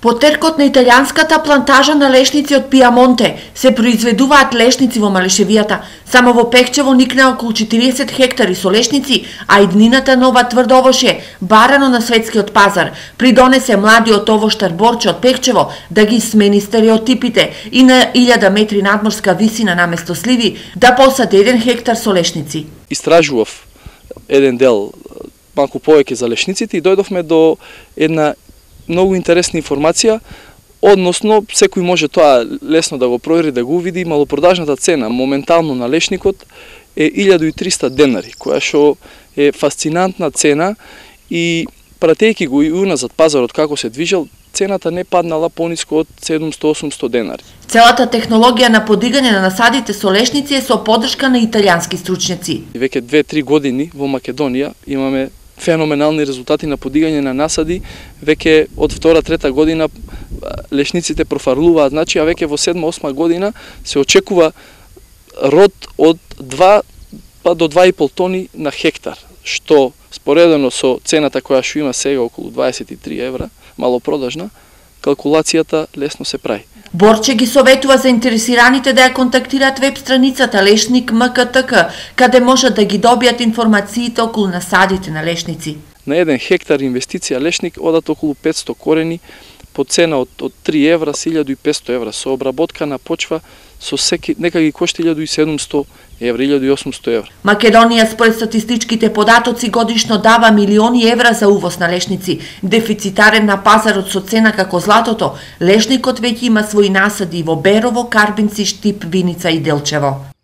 По теркот на италијанската плантажа на лешници од Пијамонте се произведуваат лешници во Малешевијата. Само во Пекчево никне околу 40 хектари со лешници, а иднината на ова тврдо овошје, барано на светскиот пазар, придонесе младиот овоштар Борче од Пекчево да ги смени стереотипите и на 1000 метри надморска висина наместо сливи да посади 1 хектар со лешници. Истражував еден дел малку повеќе за лешниците и дојдовме до една многу интересна информација, односно секој може тоа лесно да го провери, да го види. Малопродажната цена моментално на лешникот е 1300 денари, која што е фасцинантна цена и пратејќи го и уназад пазарот како се движел, цената не паднала пониско од 700-800 денари. Целата технологија на подигање на насадите со лешници е со поддршка на италијански стручњаци. Веќе 2-3 години во Македонија имаме феноменални резултати на подигање на насади. Веќе од 2-3 година лешниците профарлуваат, значи, а веќе во 7-8 година се очекува род од 2 па до 2,5 тони на хектар, што споредено со цената која што има сега околу 23 евра, малопродажна, калкулацијата лесно се прави. Борче ги советува заинтересираните да ја контактираат веб страницата Лешник МКТК, каде можат да ги добијат информациите околу насадите на лешници. На 1 хектар инвестиција лешник одат околу 500 корени по цена од 3 евра с 1500 евра, со обработка на почва со нека ги кошти 1700 евра, 1800 евра. Македонија според статистичките податоци годишно дава милиони евра за увоз на лешници. Дефицитарен на пазарот со цена како златото, лешникот веќе има своји насади во Берово, Карбинци, Штип, Виница и Делчево.